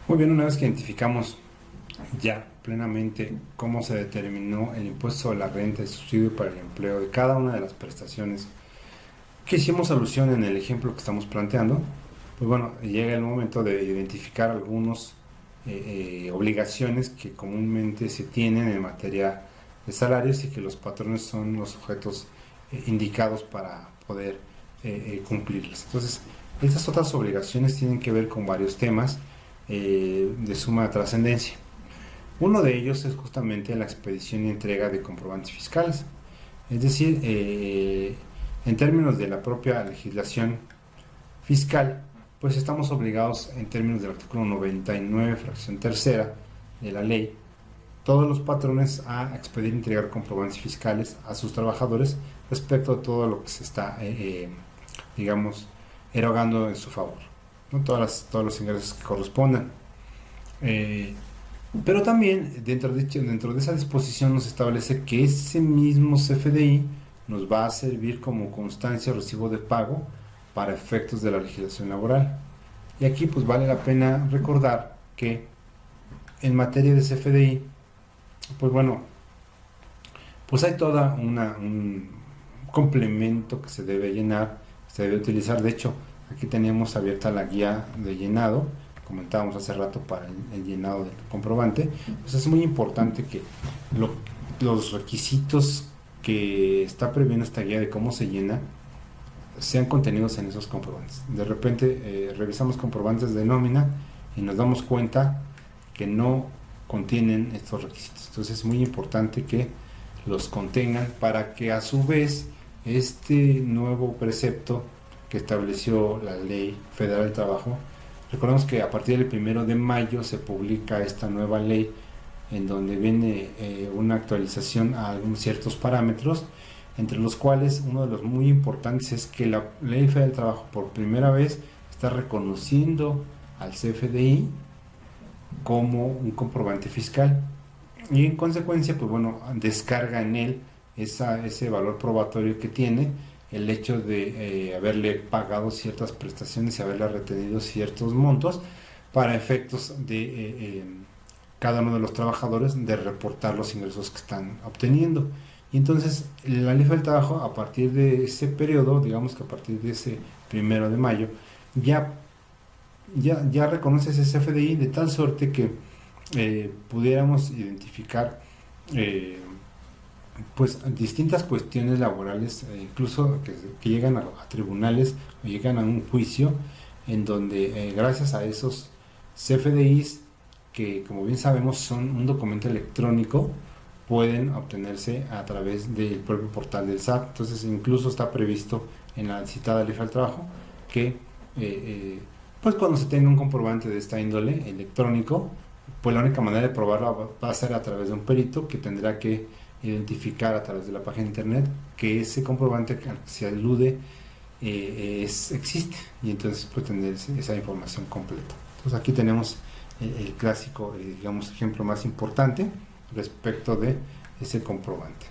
Muy bien, una vez que identificamos ya plenamente cómo se determinó el impuesto sobre la renta y subsidio para el empleo de cada una de las prestaciones que hicimos alusión en el ejemplo que estamos planteando, pues bueno, llega el momento de identificar algunas obligaciones que comúnmente se tienen en materia de salarios y que los patrones son los sujetos indicados para poder cumplirlas. Entonces, estas otras obligaciones tienen que ver con varios temas de suma trascendencia. Uno de ellos es justamente la expedición y entrega de comprobantes fiscales. Es decir, en términos de la propia legislación fiscal, pues estamos obligados en términos del artículo 99, fracción tercera de la ley, todos los patrones a expedir y entregar comprobantes fiscales a sus trabajadores respecto a todo lo que se está, digamos, erogando en su favor, ¿no? Todos los ingresos que correspondan. Eh, pero también dentro de esa disposición nos establece que ese mismo CFDI nos va a servir como constancia o recibo de pago para efectos de la legislación laboral. Y aquí pues vale la pena recordar que en materia de CFDI, pues bueno, pues hay toda un complemento que se debe llenar, se debe utilizar. De hecho, aquí tenemos abierta la guía de llenado, comentábamos hace rato para el llenado del comprobante. Pues es muy importante que lo, los requisitos que está previendo esta guía de cómo se llena sean contenidos en esos comprobantes. De repente revisamos comprobantes de nómina y nos damos cuenta que no contienen estos requisitos. Entonces es muy importante que los contengan para que a su vez este nuevo precepto que estableció la Ley Federal del Trabajo, recordemos que a partir del 1 de mayo se publica esta nueva ley en donde viene una actualización a algunos ciertos parámetros, entre los cuales uno de los muy importantes es que la Ley Federal del Trabajo por primera vez está reconociendo al CFDI como un comprobante fiscal y en consecuencia pues bueno, descarga en él ese valor probatorio que tiene el hecho de haberle pagado ciertas prestaciones y haberle retenido ciertos montos para efectos de cada uno de los trabajadores de reportar los ingresos que están obteniendo. Y entonces la ley del trabajo a partir de ese periodo, digamos que a partir de ese 1 de mayo, ya reconoce ese CFDI de tal suerte que pudiéramos identificar pues distintas cuestiones laborales, incluso que llegan a tribunales o llegan a un juicio en donde gracias a esos CFDIs, que como bien sabemos son un documento electrónico, pueden obtenerse a través del propio portal del SAT. Entonces incluso está previsto en la citada ley del trabajo que pues cuando se tenga un comprobante de esta índole electrónico, pues la única manera de probarlo va a ser a través de un perito que tendrá que identificar a través de la página de internet que ese comprobante al que se alude existe, y entonces pues tener esa información completa. Entonces aquí tenemos el clásico, digamos, ejemplo más importante respecto de ese comprobante.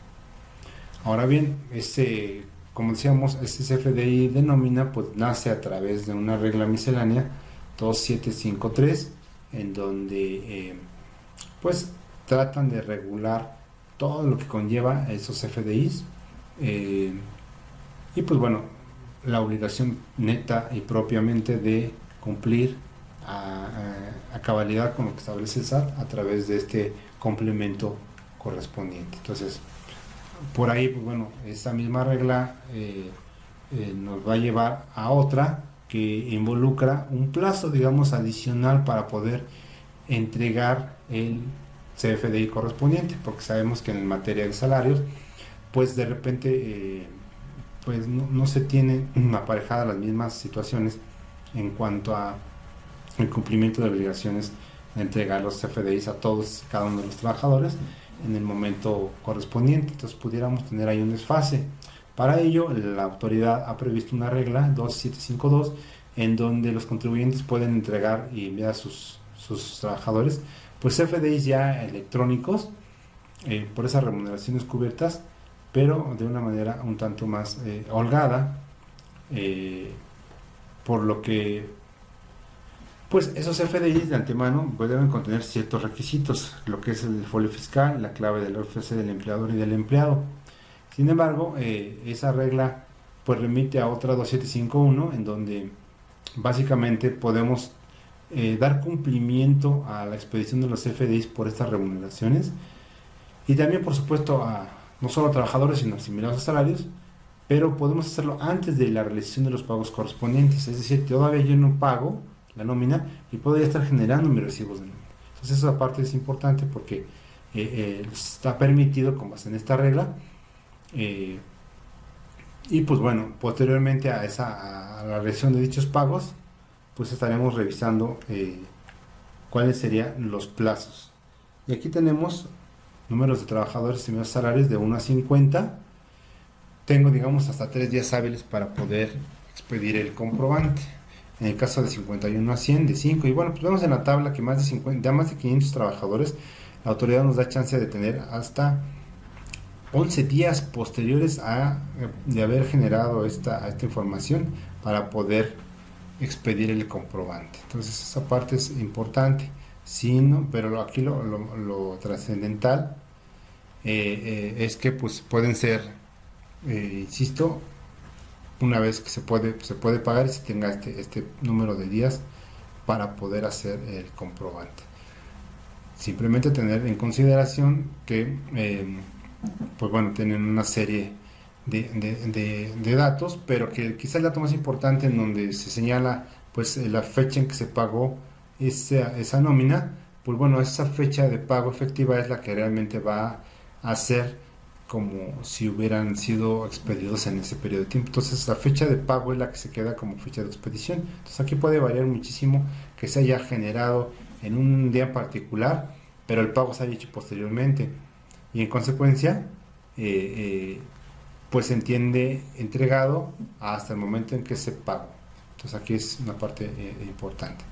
Ahora bien, como decíamos, este CFDI de nómina pues nace a través de una regla miscelánea 2753, en donde pues tratan de regular todo lo que conlleva esos FDIs y pues bueno, la obligación neta y propiamente de cumplir a cabalidad con lo que establece el SAT a través de este complemento correspondiente. Entonces, por ahí, pues bueno, esta misma regla nos va a llevar a otra que involucra un plazo, digamos, adicional para poder entregar el CFDI correspondiente, porque sabemos que en materia de salarios, pues de repente pues no se tienen aparejadas las mismas situaciones en cuanto a el cumplimiento de obligaciones de entregar los CFDIs a todos, cada uno de los trabajadores en el momento correspondiente. Entonces pudiéramos tener ahí un desfase. Para ello, la autoridad ha previsto una regla 2752 en donde los contribuyentes pueden entregar y enviar a sus trabajadores pues CFDIs ya electrónicos por esas remuneraciones cubiertas, pero de una manera un tanto más holgada, por lo que Pues esos FDIs de antemano pues deben contener ciertos requisitos, lo que es el folio fiscal, la clave del RFC del empleador y del empleado. Sin embargo, esa regla pues remite a otra 2751 en donde básicamente podemos dar cumplimiento a la expedición de los FDIs por estas remuneraciones y también por supuesto a no solo a trabajadores sino similares a salarios, pero podemos hacerlo antes de la realización de los pagos correspondientes, es decir, todavía yo no pago la nómina y puedo ya estar generando mis recibos de nómina. Entonces esa parte es importante porque está permitido con base en esta regla y pues bueno, posteriormente a la realización de dichos pagos pues estaremos revisando cuáles serían los plazos. Y aquí tenemos números de trabajadores y salarios de 1 a 50. Tengo, digamos, hasta 3 días hábiles para poder expedir el comprobante. En el caso de 51 a 100, de 5. Y bueno, pues vemos en la tabla que más de 500 trabajadores, la autoridad nos da chance de tener hasta 11 días posteriores de haber generado esta información para poder expedir el comprobante. Entonces esa parte es importante, sí, ¿no? Pero aquí lo trascendental es que pues pueden ser, insisto, una vez que se puede pagar y se tenga este número de días para poder hacer el comprobante. Simplemente tener en consideración que pues bueno, tienen una serie de datos, pero que quizá el dato más importante en donde se señala pues la fecha en que se pagó esa nómina, pues bueno, esa fecha de pago efectiva es la que realmente va a ser como si hubieran sido expedidos en ese periodo de tiempo. Entonces la fecha de pago es la que se queda como fecha de expedición. Entonces aquí puede variar muchísimo que se haya generado en un día en particular, pero el pago se haya hecho posteriormente y en consecuencia pues se entiende entregado hasta el momento en que se pagó. Entonces aquí es una parte importante.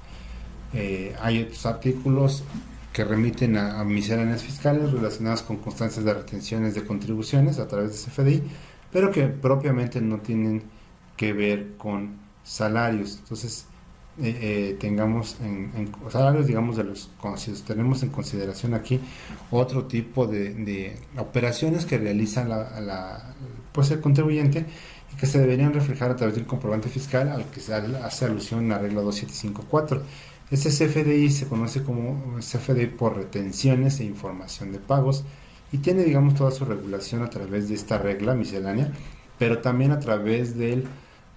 Hay otros artículos que remiten a misceláneas fiscales relacionadas con constancias de retenciones de contribuciones a través de CFDI, pero que propiamente no tienen que ver con salarios. Entonces tengamos en salarios, digamos, tenemos en consideración aquí otro tipo de operaciones que realiza pues el contribuyente y que se deberían reflejar a través del comprobante fiscal al que se hace alusión en la regla 2754. Este CFDI se conoce como CFDI por retenciones e información de pagos y tiene, digamos, toda su regulación a través de esta regla miscelánea, pero también a través de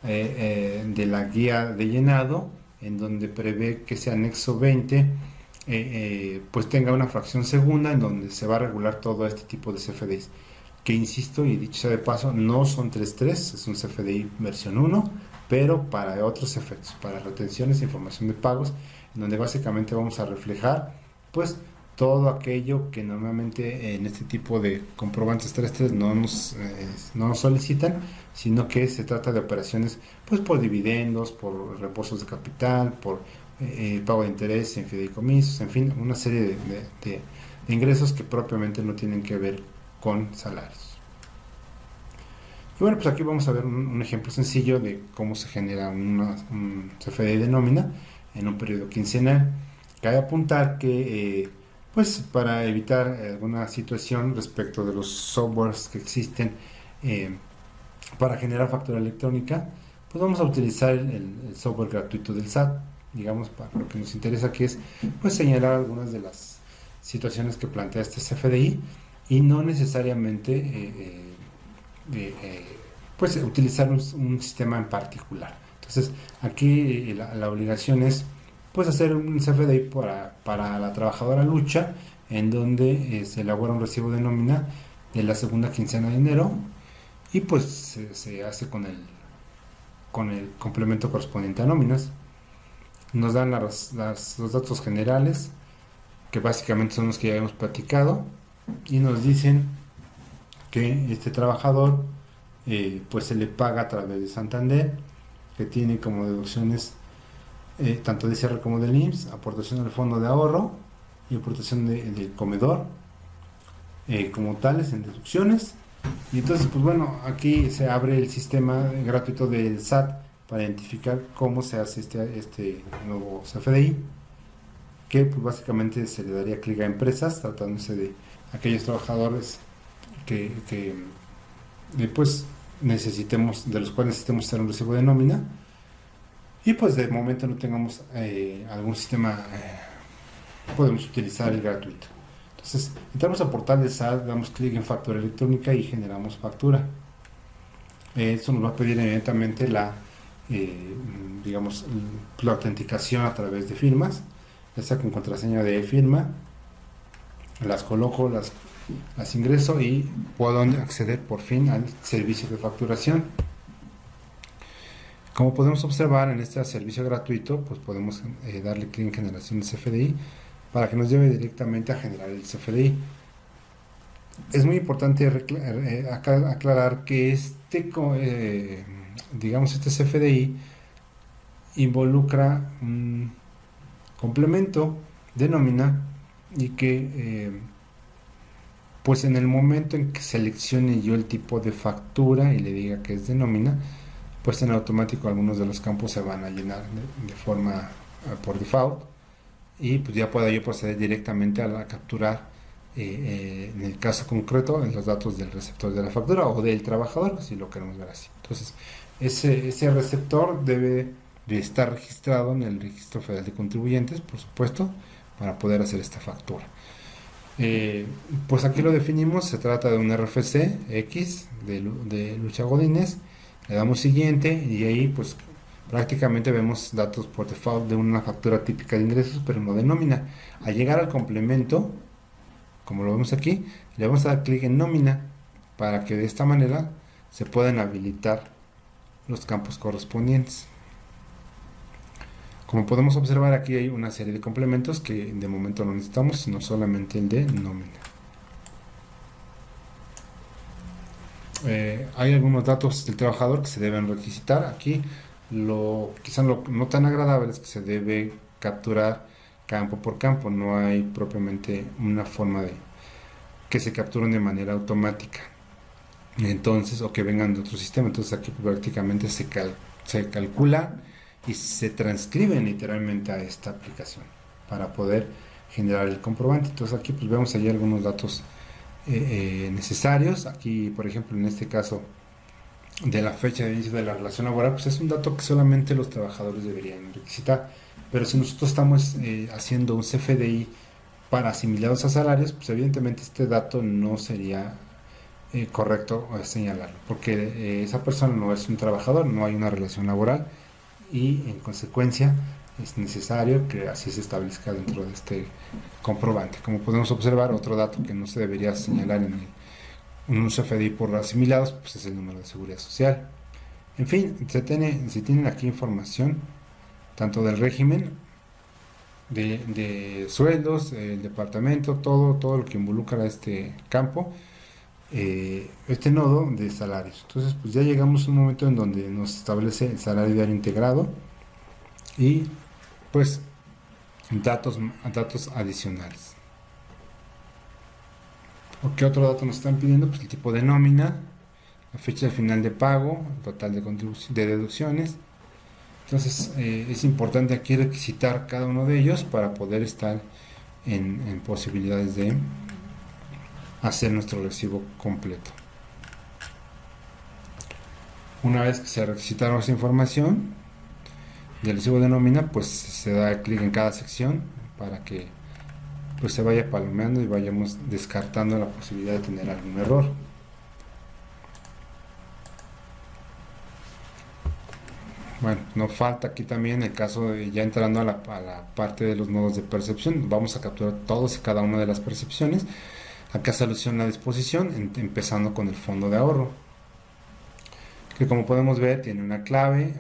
la guía de llenado, en donde prevé que ese anexo 20 pues tenga una fracción segunda en donde se va a regular todo este tipo de CFDIs, que insisto y dicho sea de paso, no son 3.3, es un CFDI versión 1, pero para otros efectos, para retenciones e información de pagos, en donde básicamente vamos a reflejar pues todo aquello que normalmente en este tipo de comprobantes 3.3 no nos solicitan, sino que se trata de operaciones pues por dividendos, por reposos de capital, por pago de interés en fideicomisos, en fin, una serie de ingresos que propiamente no tienen que ver con salarios. Y bueno, pues aquí vamos a ver un ejemplo sencillo de cómo se genera un CFDI de nómina en un periodo quincenal. Cabe apuntar que pues para evitar alguna situación respecto de los softwares que existen para generar factura electrónica, pues vamos a utilizar el software gratuito del SAT, digamos, para lo que nos interesa, que es pues señalar algunas de las situaciones que plantea este CFDI y no necesariamente pues utilizar un sistema en particular. Entonces aquí la obligación es pues hacer un CFDI para la trabajadora Lucha, en donde se elabora un recibo de nómina de la segunda quincena de enero y pues se hace con el complemento correspondiente a nóminas. Nos dan los datos generales, que básicamente son los que ya hemos platicado, y nos dicen que este trabajador pues se le paga a través de Santander, que tiene como deducciones tanto de ISR como del IMSS, aportación al fondo de ahorro y aportación del comedor como tales en deducciones. Y entonces pues bueno, aquí se abre el sistema gratuito del SAT para identificar cómo se hace este nuevo CFDI, que pues básicamente se le daría clic a empresas, tratándose de aquellos trabajadores que pues necesitemos, de los cuales necesitemos hacer un recibo de nómina, y pues de momento no tengamos algún sistema, podemos utilizar el gratuito. Entonces entramos al portal de SAT, damos clic en factura electrónica y generamos factura. Esto nos va a pedir inmediatamente digamos, la autenticación a través de firmas, ya sea con contraseña de firma. Las coloco, las ingreso y puedo acceder por fin al servicio de facturación. Como podemos observar en este servicio gratuito, pues podemos darle clic en generación de CFDI para que nos lleve directamente a generar el CFDI. Es muy importante aclarar que digamos, este CFDI involucra un complemento de nómina y que pues en el momento en que seleccione yo el tipo de factura y le diga que es de nómina, pues en automático algunos de los campos se van a llenar de forma por default, y pues ya pueda yo proceder directamente a capturar en el caso concreto en los datos del receptor de la factura o del trabajador, si lo queremos ver así. Entonces ese receptor debe de estar registrado en el Registro Federal de Contribuyentes, por supuesto, para poder hacer esta factura. Pues aquí lo definimos, se trata de un RFC X de Lucha Godínez, le damos siguiente y ahí pues prácticamente vemos datos por default de una factura típica de ingresos, pero no de nómina. Al llegar al complemento, como lo vemos aquí, le vamos a dar clic en nómina para que de esta manera se puedan habilitar los campos correspondientes. Como podemos observar, aquí hay una serie de complementos que de momento no necesitamos, sino solamente el de nómina. Hay algunos datos del trabajador que se deben requisitar. Aquí quizás lo no tan agradable es que se debe capturar campo por campo. No hay propiamente una forma de que se capturen de manera automática, entonces, o que vengan de otro sistema. Entonces aquí prácticamente se calcula y se transcriben literalmente a esta aplicación para poder generar el comprobante. Entonces aquí pues vemos ahí algunos datos necesarios. Aquí, por ejemplo, en este caso de la fecha de inicio de la relación laboral, pues es un dato que solamente los trabajadores deberían requisitar. Pero si nosotros estamos haciendo un CFDI para asimilados a salarios, pues evidentemente este dato no sería correcto señalarlo, porque esa persona no es un trabajador, no hay una relación laboral, y en consecuencia es necesario que así se establezca dentro de este comprobante. Como podemos observar, otro dato que no se debería señalar en un CFDI por asimilados, pues es el número de seguridad social. En fin, se tienen aquí información tanto del régimen de sueldos, el departamento, todo lo que involucra a este campo, este nodo de salarios. Entonces pues ya llegamos a un momento en donde nos establece el salario diario integrado y pues datos adicionales. ¿Qué otro dato nos están pidiendo? Pues el tipo de nómina, la fecha de final de pago, el total de deducciones. Entonces es importante aquí requisitar cada uno de ellos para poder estar en posibilidades de hacer nuestro recibo completo. Una vez que se requisitaron esa información del recibo de nómina, pues se da clic en cada sección para que pues se vaya palomeando y vayamos descartando la posibilidad de tener algún error. Bueno, nos falta aquí también el caso de ya entrando a la parte de los modos de percepción. Vamos a capturar todos y cada una de las percepciones. Acá soluciona la disposición, empezando con el fondo de ahorro, que como podemos ver tiene una clave,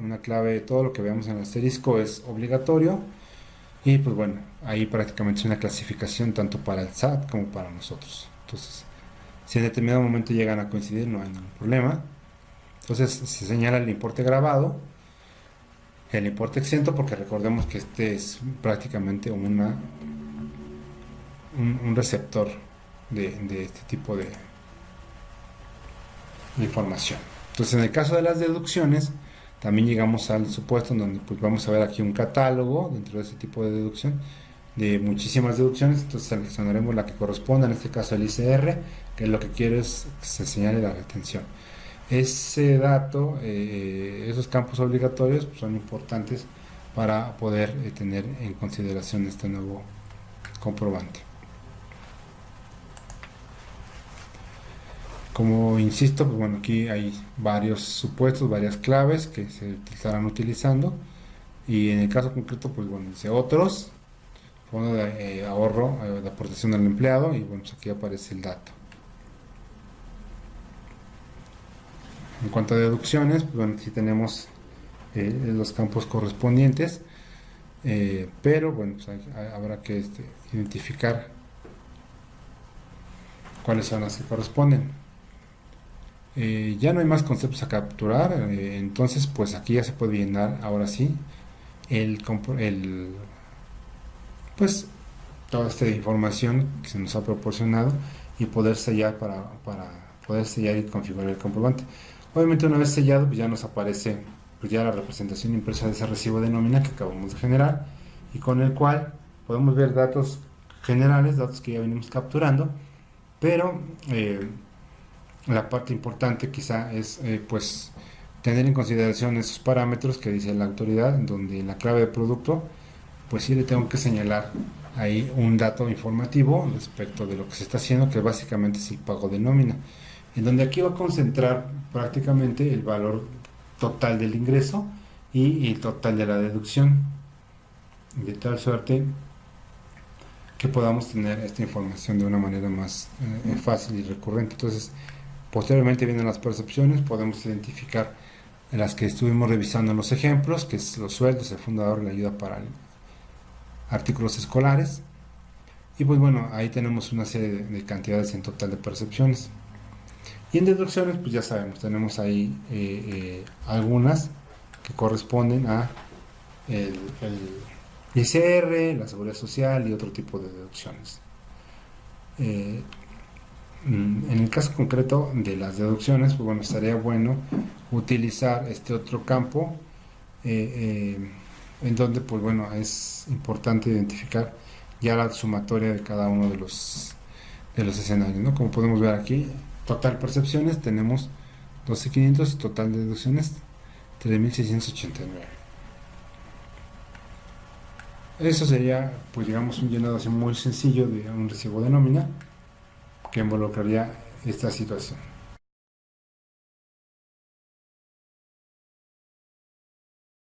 todo lo que veamos en el asterisco es obligatorio, y pues bueno, ahí prácticamente es una clasificación tanto para el SAT como para nosotros. Entonces, si en determinado momento llegan a coincidir, no hay ningún problema. Entonces se señala el importe grabado, el importe exento, porque recordemos que este es prácticamente un receptor de este tipo de información. Entonces, en el caso de las deducciones, también llegamos al supuesto en donde pues vamos a ver aquí un catálogo dentro de ese tipo de deducción de muchísimas deducciones. Entonces seleccionaremos la que corresponda, en este caso el ICR, que lo que quiero es que se señale la retención. Ese dato, esos campos obligatorios pues, son importantes para poder tener en consideración este nuevo comprobante. Como insisto, pues bueno, aquí hay varios supuestos, varias claves que se estarán utilizando, y en el caso concreto, pues bueno, dice otros, fondo de ahorro de aportación al empleado, y bueno, pues aquí aparece el dato. En cuanto a deducciones, pues bueno, aquí tenemos los campos correspondientes, pero bueno, pues habrá que identificar cuáles son las que corresponden. Ya no hay más conceptos a capturar, entonces pues aquí ya se puede llenar ahora sí pues toda esta información que se nos ha proporcionado y poder sellar para poder sellar y configurar el comprobante. Obviamente una vez sellado pues ya nos aparece pues ya la representación impresa de ese recibo de nómina que acabamos de generar y con el cual podemos ver datos generales, datos que ya venimos capturando, pero la parte importante quizá es pues tener en consideración esos parámetros que dice la autoridad, en donde en la clave de producto pues sí le tengo que señalar ahí un dato informativo respecto de lo que se está haciendo, que básicamente es el pago de nómina, en donde aquí va a concentrar prácticamente el valor total del ingreso y el total de la deducción, de tal suerte que podamos tener esta información de una manera más fácil y recurrente. Entonces, posteriormente vienen las percepciones, podemos identificar las que estuvimos revisando en los ejemplos, que es los sueldos, el fundador y la ayuda para artículos escolares, y pues bueno, ahí tenemos una serie de cantidades en total de percepciones. Y en deducciones, pues ya sabemos, tenemos ahí algunas que corresponden a el ICR, la seguridad social y otro tipo de deducciones. En el caso concreto de las deducciones, pues bueno, estaría bueno utilizar este otro campo en donde pues bueno, es importante identificar ya la sumatoria de cada uno de los escenarios, ¿no? Como podemos ver aquí, total percepciones tenemos 12.500 y total de deducciones 3.689. Eso sería, pues digamos, un llenado así muy sencillo de un recibo de nómina que involucraría esta situación.